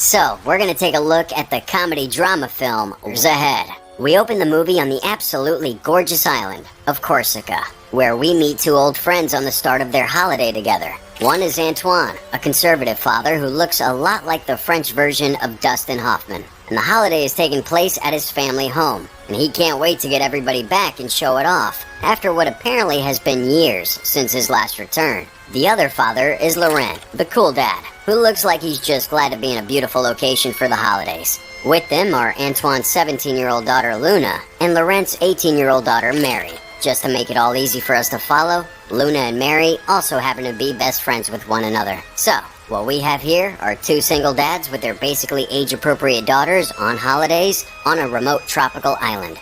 So, we're gonna take a look at the comedy drama film, Goes Ahead. We open the movie on the absolutely gorgeous island of Corsica, where we meet two old friends on the start of their holiday together. One is Antoine, a conservative father who looks a lot like the French version of Dustin Hoffman. And the holiday is taking place at his family home, and he can't wait to get everybody back and show it off, after what apparently has been years since his last return. The other father is Laurent, the cool dad, who looks like he's just glad to be in a beautiful location for the holidays. With them are Antoine's 17-year-old daughter Luna, and Laurent's 18-year-old daughter Mary. Just to make it all easy for us to follow, Luna and Mary also happen to be best friends with one another. So, what we have here are two single dads with their basically age-appropriate daughters on holidays on a remote tropical island.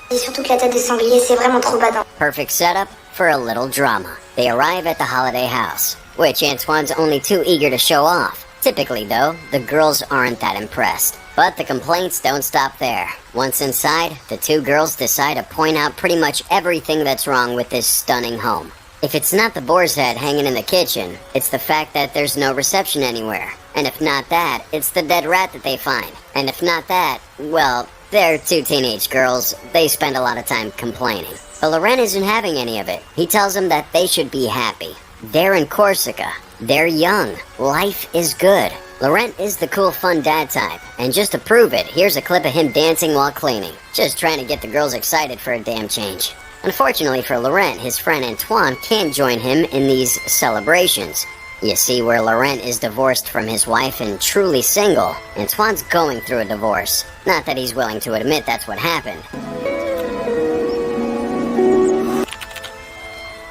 Perfect setup for a little drama. They arrive at the holiday house, which Antoine's only too eager to show off. Typically, though, the girls aren't that impressed. But the complaints don't stop there. Once inside, the two girls decide to point out pretty much everything that's wrong with this stunning home. If it's not the boar's head hanging in the kitchen, it's the fact that there's no reception anywhere. And if not that, it's the dead rat that they find. And if not that, well, they're two teenage girls. They spend a lot of time complaining. But Laurent isn't having any of it. He tells them that they should be happy. They're in Corsica. They're young. Life is good. Laurent is the cool, fun dad type, and just to prove it, here's a clip of him dancing while cleaning. Just trying to get the girls excited for a damn change. Unfortunately for Laurent, his friend Antoine can't join him in these celebrations. You see, where Laurent is divorced from his wife and truly single, Antoine's going through a divorce. Not that he's willing to admit that's what happened.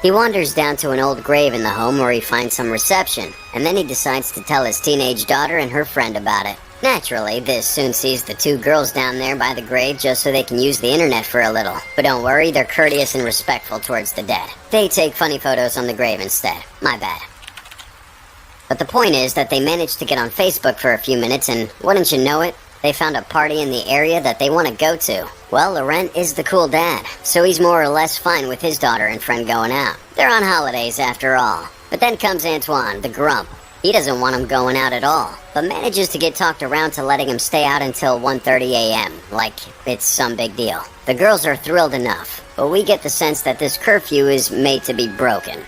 He wanders down to an old grave in the home where he finds some reception, and then he decides to tell his teenage daughter and her friend about it. Naturally, this soon sees the two girls down there by the grave just so they can use the internet for a little. But don't worry, they're courteous and respectful towards the dead. They take funny photos on the grave instead. My bad. But the point is that they managed to get on Facebook for a few minutes, and wouldn't you know it, they found a party in the area that they want to go to. Well, Laurent is the cool dad, so he's more or less fine with his daughter and friend going out. They're on holidays after all. But then comes Antoine, the grump. He doesn't want him going out at all, but manages to get talked around to letting him stay out until 1:30 a.m., like it's some big deal. The girls are thrilled enough, but we get the sense that this curfew is made to be broken.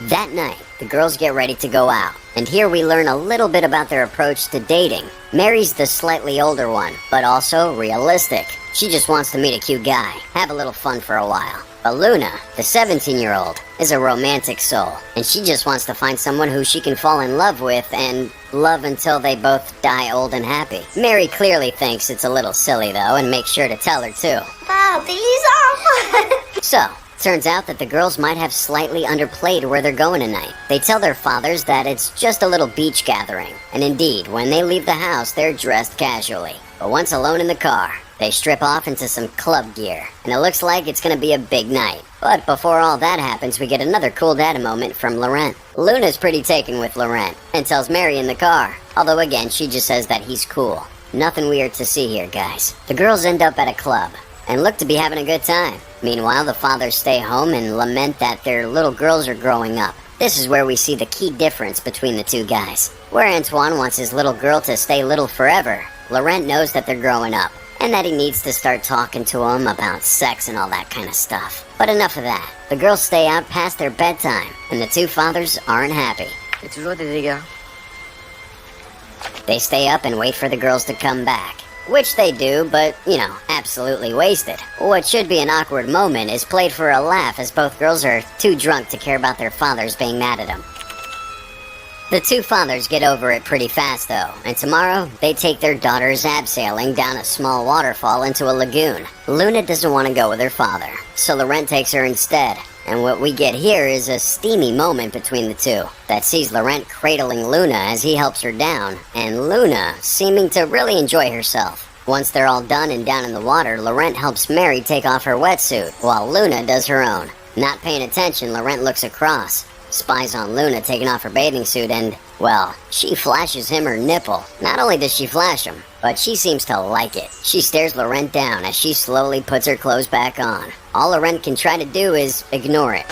That night, the girls get ready to go out, and here we learn a little bit about their approach to dating. Mary's the slightly older one, but also realistic. She just wants to meet a cute guy, have a little fun for a while. But Luna, the 17-year-old, is a romantic soul, and she just wants to find someone who she can fall in love with and love until they both die old and happy. Mary clearly thinks it's a little silly though, and makes sure to tell her too. So, turns out that the girls might have slightly underplayed where they're going tonight. They tell their fathers that it's just a little beach gathering, and indeed, when they leave the house, they're dressed casually. But once alone in the car, they strip off into some club gear, and it looks like it's gonna be a big night. But before all that happens, we get another cool dad moment from Laurent. Luna's pretty taken with Laurent, and tells Mary in the car, although again, she just says that he's cool. Nothing weird to see here, guys. The girls end up at a club, and look to be having a good time. Meanwhile, the fathers stay home and lament that their little girls are growing up. This is where we see the key difference between the two guys. Where Antoine wants his little girl to stay little forever, Laurent knows that they're growing up, and that he needs to start talking to him about sex and all that kind of stuff. But enough of that. The girls stay out past their bedtime, and the two fathers aren't happy. They stay up and wait for the girls to come back. Which they do, but, absolutely wasted. What should be an awkward moment is played for a laugh as both girls are too drunk to care about their fathers being mad at them. The two fathers get over it pretty fast though, and tomorrow they take their daughters abseiling down a small waterfall into a lagoon. Luna doesn't want to go with her father, so Laurent takes her instead. And what we get here is a steamy moment between the two that sees Laurent cradling Luna as he helps her down, and Luna seeming to really enjoy herself. Once they're all done and down in the water, Laurent helps Mary take off her wetsuit, while Luna does her own. Not paying attention, Laurent looks across, spies on Luna taking off her bathing suit, and, well, she flashes him her nipple. Not only does she flash him, but she seems to like it. She stares Laurent down as she slowly puts her clothes back on. All Laurent can try to do is ignore it.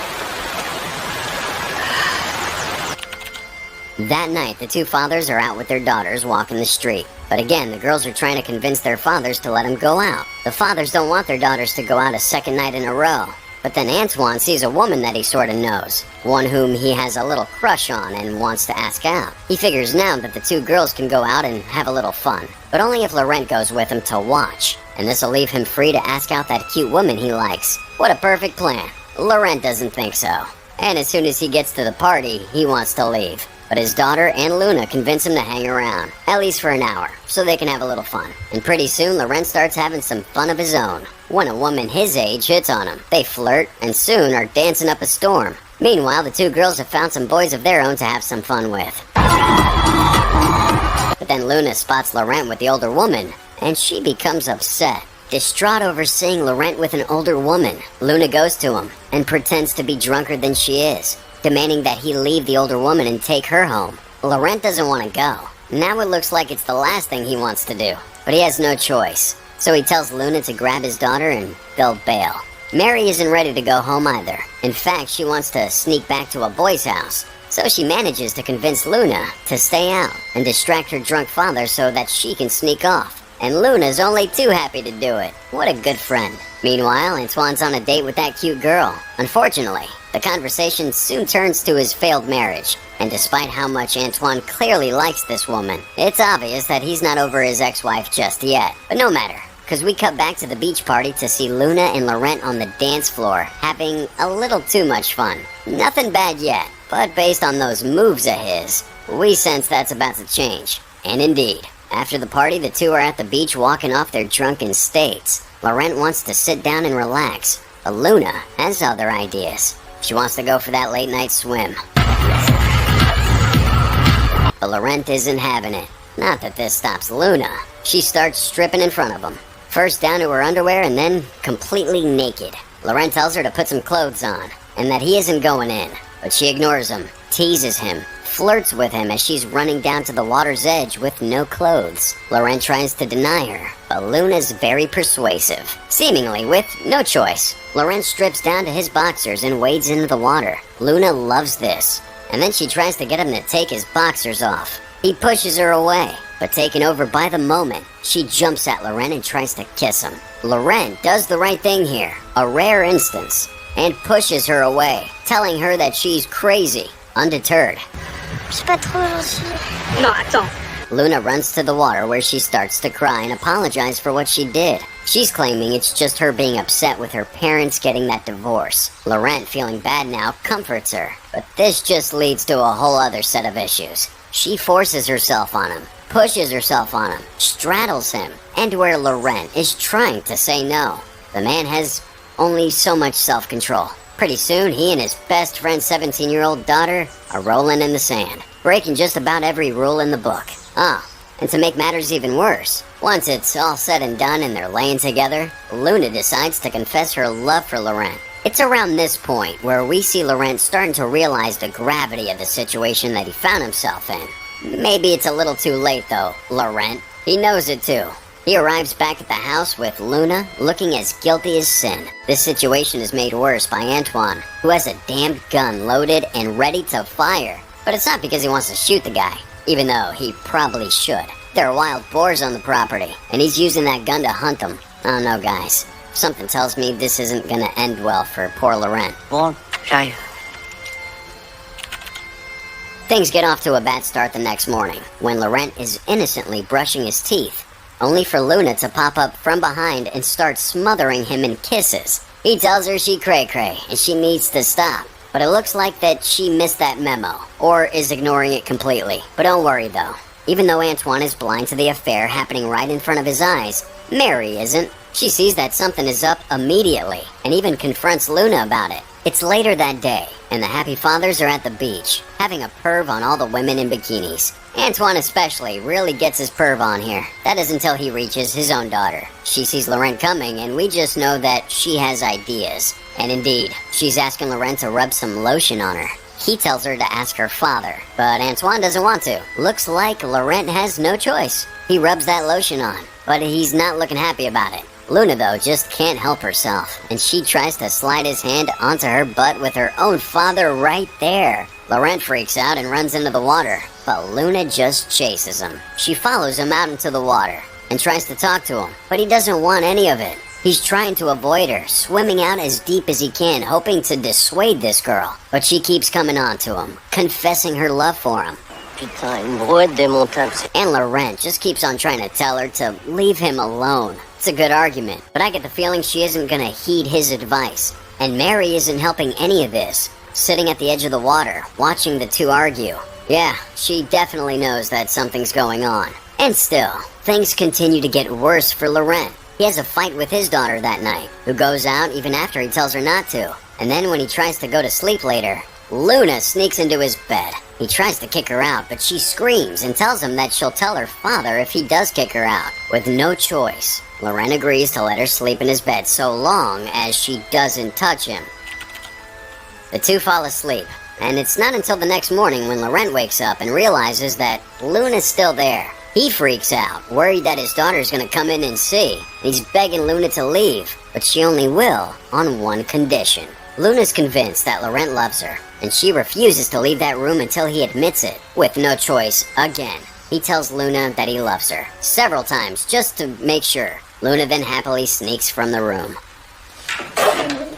That night, the two fathers are out with their daughters walking the street. But again, the girls are trying to convince their fathers to let them go out. The fathers don't want their daughters to go out a second night in a row. But then Antoine sees a woman that he sorta knows, one whom he has a little crush on and wants to ask out. He figures now that the two girls can go out and have a little fun, but only if Laurent goes with him to watch, and this'll leave him free to ask out that cute woman he likes. What a perfect plan. Laurent doesn't think so, and as soon as he gets to the party, he wants to leave. But his daughter and Luna convince him to hang around, at least for an hour, so they can have a little fun. And pretty soon, Laurent starts having some fun of his own. When a woman his age hits on him, they flirt, and soon are dancing up a storm. Meanwhile, the two girls have found some boys of their own to have some fun with. But then Luna spots Laurent with the older woman, and she becomes upset. Distraught over seeing Laurent with an older woman, Luna goes to him and pretends to be drunker than she is, demanding that he leave the older woman and take her home. Laurent doesn't want to go. Now it looks like it's the last thing he wants to do, but he has no choice. So he tells Luna to grab his daughter and they'll bail. Mary isn't ready to go home either. In fact, she wants to sneak back to a boy's house. So she manages to convince Luna to stay out and distract her drunk father so that she can sneak off. And Luna's only too happy to do it. What a good friend. Meanwhile, Antoine's on a date with that cute girl. Unfortunately, the conversation soon turns to his failed marriage. And despite how much Antoine clearly likes this woman, it's obvious that he's not over his ex-wife just yet. But no matter, because we cut back to the beach party to see Luna and Laurent on the dance floor, having a little too much fun. Nothing bad yet, but based on those moves of his, we sense that's about to change. And indeed, after the party, the two are at the beach walking off their drunken states. Laurent wants to sit down and relax, but Luna has other ideas. She wants to go for that late night swim. But Laurent isn't having it. Not that this stops Luna. She starts stripping in front of him. First down to her underwear and then completely naked. Laurent tells her to put some clothes on, and that he isn't going in. But she ignores him, teases him, flirts with him as she's running down to the water's edge with no clothes. Laurent tries to deny her, but Luna's very persuasive, seemingly with no choice. Laurent strips down to his boxers and wades into the water. Luna loves this, and then she tries to get him to take his boxers off. He pushes her away, but taken over by the moment, she jumps at Laurent and tries to kiss him. Laurent does the right thing here, a rare instance, and pushes her away, telling her that she's crazy. Undeterred, C'est pas trop gentil. Non, attends. Luna runs to the water where she starts to cry and apologize for what she did. She's claiming it's just her being upset with her parents getting that divorce. Laurent, feeling bad now, comforts her, but this just leads to a whole other set of issues. She forces herself on him, pushes herself on him, straddles him, and where Laurent is trying to say no. The man has only so much self-control. Pretty soon, he and his best friend's 17-year-old daughter are rolling in the sand, breaking just about every rule in the book. And to make matters even worse, once it's all said and done and they're laying together, Luna decides to confess her love for Laurent. It's around this point where we see Laurent starting to realize the gravity of the situation that he found himself in. Maybe it's a little too late though, Laurent. He knows it too. He arrives back at the house with Luna looking as guilty as sin. This situation is made worse by Antoine, who has a damned gun loaded and ready to fire. But it's not because he wants to shoot the guy, even though he probably should. There are wild boars on the property, and he's using that gun to hunt them. Oh no, guys. Something tells me this isn't gonna end well for poor Laurent. Bon, j'arrive. Things get off to a bad start the next morning, when Laurent is innocently brushing his teeth, only for Luna to pop up from behind and start smothering him in kisses. He tells her she cray-cray, and she needs to stop. But it looks like that she missed that memo, or is ignoring it completely. But don't worry though. Even though Antoine is blind to the affair happening right in front of his eyes, Mary isn't. She sees that something is up immediately, and even confronts Luna about it. It's later that day, and the happy fathers are at the beach, having a perv on all the women in bikinis. Antoine especially really gets his perv on here. That is until he reaches his own daughter. She sees Laurent coming, and we just know that she has ideas. And indeed, she's asking Laurent to rub some lotion on her. He tells her to ask her father, but Antoine doesn't want to. Looks like Laurent has no choice. He rubs that lotion on, but he's not looking happy about it. Luna, though, just can't help herself, and she tries to slide his hand onto her butt with her own father right there. Laurent freaks out and runs into the water, but Luna just chases him. She follows him out into the water and tries to talk to him, but he doesn't want any of it. He's trying to avoid her, swimming out as deep as he can, hoping to dissuade this girl, but she keeps coming on to him, confessing her love for him. Putain, une brouette démontable. And Laurent just keeps on trying to tell her to leave him alone. It's a good argument, but I get the feeling she isn't gonna heed his advice. And Mary isn't helping any of this, sitting at the edge of the water, watching the two argue. Yeah, she definitely knows that something's going on. And still, things continue to get worse for Laurent. He has a fight with his daughter that night, who goes out even after he tells her not to. And then when he tries to go to sleep later, Luna sneaks into his bed. He tries to kick her out, but she screams and tells him that she'll tell her father if he does kick her out. With no choice, Laurent agrees to let her sleep in his bed so long as she doesn't touch him. The two fall asleep, and it's not until the next morning when Laurent wakes up and realizes that Luna's still there. He freaks out, worried that his daughter's gonna come in and see. He's begging Luna to leave, but she only will on one condition. Luna's convinced that Laurent loves her, and she refuses to leave that room until he admits it. With no choice, again, he tells Luna that he loves her, several times, just to make sure. Luna then happily sneaks from the room.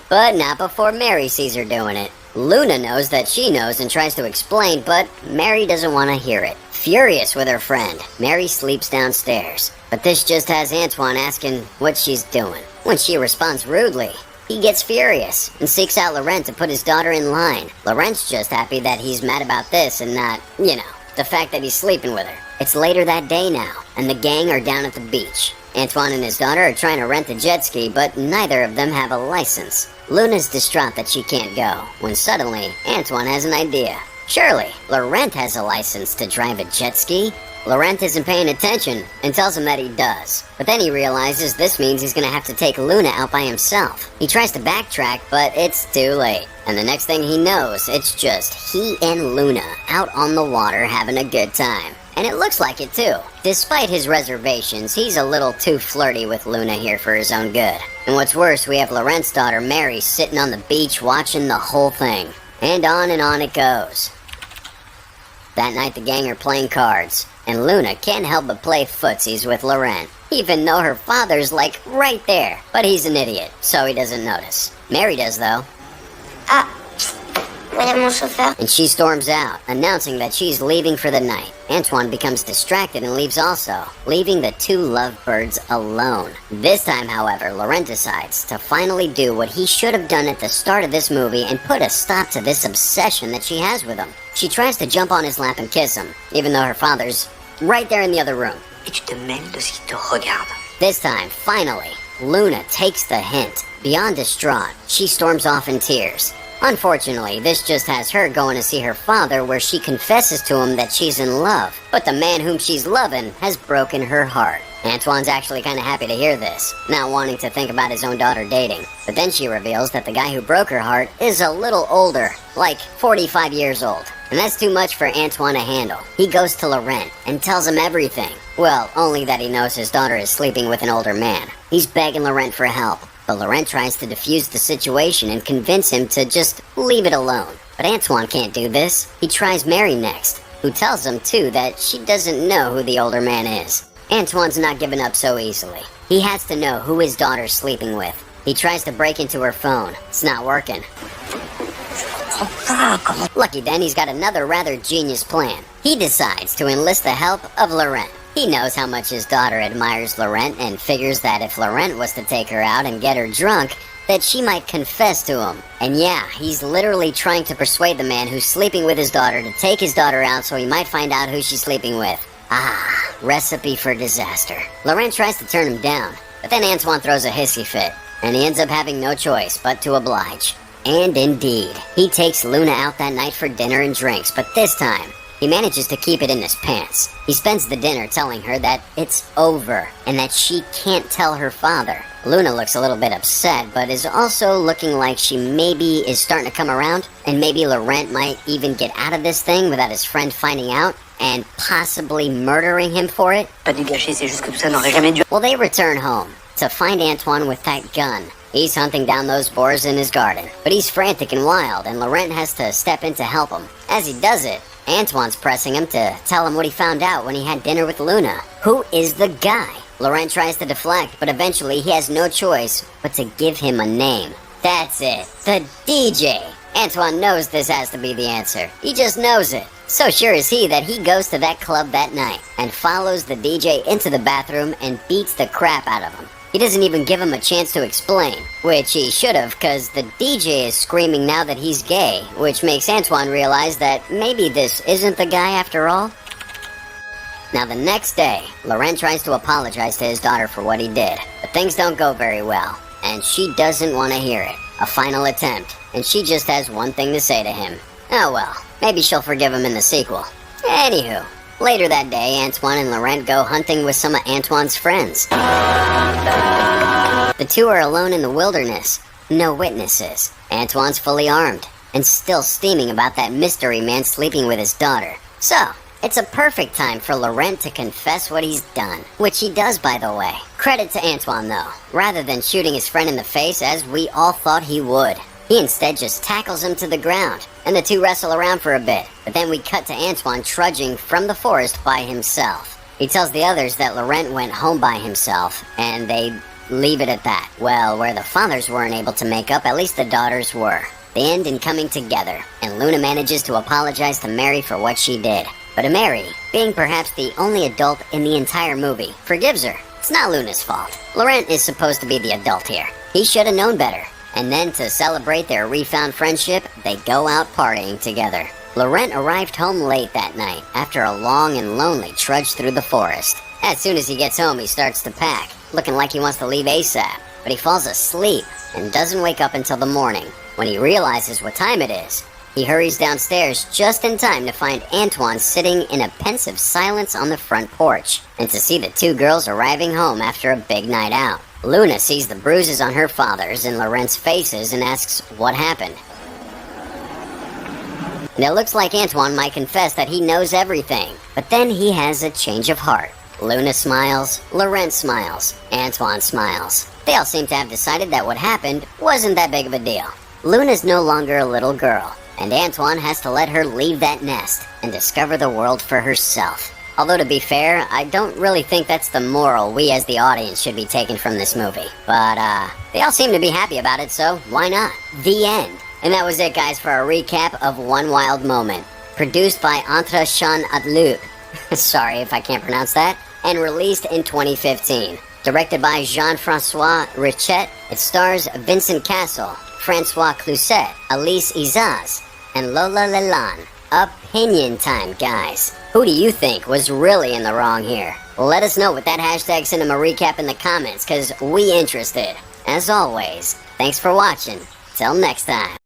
But not before Mary sees her doing it. Luna knows that she knows and tries to explain, but Mary doesn't want to hear it. Furious with her friend, Mary sleeps downstairs. But this just has Antoine asking what she's doing. When she responds rudely, he gets furious and seeks out Laurent to put his daughter in line. Laurent's just happy that he's mad about this and not, the fact that he's sleeping with her. It's later that day now, and the gang are down at the beach. Antoine and his daughter are trying to rent a jet ski, but neither of them have a license. Luna's distraught that she can't go, when suddenly, Antoine has an idea. Surely, Laurent has a license to drive a jet ski. Laurent isn't paying attention and tells him that he does. But then he realizes this means he's gonna have to take Luna out by himself. He tries to backtrack, but it's too late. And the next thing he knows, it's just he and Luna out on the water having a good time. And it looks like it too. Despite his reservations, he's a little too flirty with Luna here for his own good. And what's worse, we have Laurent's daughter Mary sitting on the beach watching the whole thing. And on it goes. That night the gang are playing cards, and Luna can't help but play footsies with Laurent, even though her father's like right there. But he's an idiot, so he doesn't notice. Mary does though. Ah, voilà mon chauffeur. And she storms out, announcing that she's leaving for the night. Antoine becomes distracted and leaves also, leaving the two lovebirds alone. This time, however, Laurent decides to finally do what he should have done at the start of this movie and put a stop to this obsession that she has with him. She tries to jump on his lap and kiss him, even though her father's right there in the other room. Et tu te mêles de ce qui te regarde. This time, finally, Luna takes the hint. Beyond distraught, she storms off in tears. Unfortunately, this just has her going to see her father, where she confesses to him that she's in love. But the man whom she's loving has broken her heart. Antoine's actually kind of happy to hear this, not wanting to think about his own daughter dating. But then she reveals that the guy who broke her heart is a little older, like 45 years old. And that's too much for Antoine to handle. He goes to Laurent and tells him everything. Well, only that he knows his daughter is sleeping with an older man. He's begging Laurent for help. But Laurent tries to defuse the situation and convince him to just leave it alone. But Antoine can't do this. He tries Mary next, who tells him too that she doesn't know who the older man is. Antoine's not giving up so easily. He has to know who his daughter's sleeping with. He tries to break into her phone. It's not working. Lucky then, he's got another rather genius plan. He decides to enlist the help of Laurent. He knows how much his daughter admires Laurent and figures that if Laurent was to take her out and get her drunk, that she might confess to him. And yeah, he's literally trying to persuade the man who's sleeping with his daughter to take his daughter out so he might find out who she's sleeping with. Ah, recipe for disaster. Laurent tries to turn him down, but then Antoine throws a hissy fit, and he ends up having no choice but to oblige. And indeed, he takes Luna out that night for dinner and drinks, but this time, he manages to keep it in his pants. He spends the dinner telling her that it's over, and that she can't tell her father. Luna looks a little bit upset, but is also looking like she maybe is starting to come around, and maybe Laurent might even get out of this thing without his friend finding out, and possibly murdering him for it. Pas du gâcher, c'est juste que tout ça n'aurait jamais dû. Well, they return home, to find Antoine with that gun. He's hunting down those boars in his garden, but he's frantic and wild, and Laurent has to step in to help him. As he does it, Antoine's pressing him to tell him what he found out when he had dinner with Luna. Who is the guy? Laurent tries to deflect, but eventually he has no choice but to give him a name. That's it, the DJ. Antoine knows this has to be the answer. He just knows it. So sure is he that he goes to that club that night and follows the DJ into the bathroom and beats the crap out of him. He doesn't even give him a chance to explain, which he should have, because the DJ is screaming now that he's gay, which makes Antoine realize that maybe this isn't the guy after all. Now the next day, Laurent tries to apologize to his daughter for what he did, but things don't go very well, and she doesn't want to hear it. A final attempt, and she just has one thing to say to him. Oh well, maybe she'll forgive him in the sequel. Anywho, later that day, Antoine and Laurent go hunting with some of Antoine's friends. The two are alone in the wilderness. No witnesses. Antoine's fully armed, and still steaming about that mystery man sleeping with his daughter. So, it's a perfect time for Laurent to confess what he's done, which he does, by the way. Credit to Antoine, though. Rather than shooting his friend in the face as we all thought he would, he instead just tackles him to the ground, and the two wrestle around for a bit. But then we cut to Antoine trudging from the forest by himself. He tells the others that Laurent went home by himself, and they leave it at that. Well, where the fathers weren't able to make up, at least the daughters were. They end in coming together, and Luna manages to apologize to Mary for what she did. But Mary, being perhaps the only adult in the entire movie, forgives her. It's not Luna's fault. Laurent is supposed to be the adult here. He should have known better. And then to celebrate their refound friendship, they go out partying together. Laurent arrived home late that night after a long and lonely trudge through the forest. As soon as he gets home, he starts to pack, looking like he wants to leave ASAP. But he falls asleep and doesn't wake up until the morning. When he realizes what time it is, he hurries downstairs just in time to find Antoine sitting in a pensive silence on the front porch, and to see the two girls arriving home after a big night out. Luna sees the bruises on her father's and Laurent's faces and asks what happened. And it looks like Antoine might confess that he knows everything, but then he has a change of heart. Luna smiles, Laurent smiles, Antoine smiles. They all seem to have decided that what happened wasn't that big of a deal. Luna's no longer a little girl, and Antoine has to let her leave that nest and discover the world for herself. Although to be fair, I don't really think that's the moral we as the audience should be taking from this movie. But, they all seem to be happy about it, so why not? The end. And that was it, guys, for a recap of One Wild Moment. Produced by Etertain Adloub. Sorry if I can't pronounce that. And released in 2015. Directed by Jean-François Richet. It stars Vincent Cassel, Francois Cluzet, Elise Izaz, and Lola Leland. Opinion time, guys. Who do you think was really in the wrong here? Let us know with that hashtag Cinema Recap in the comments, cause we interested. As always, thanks for watching. Till next time.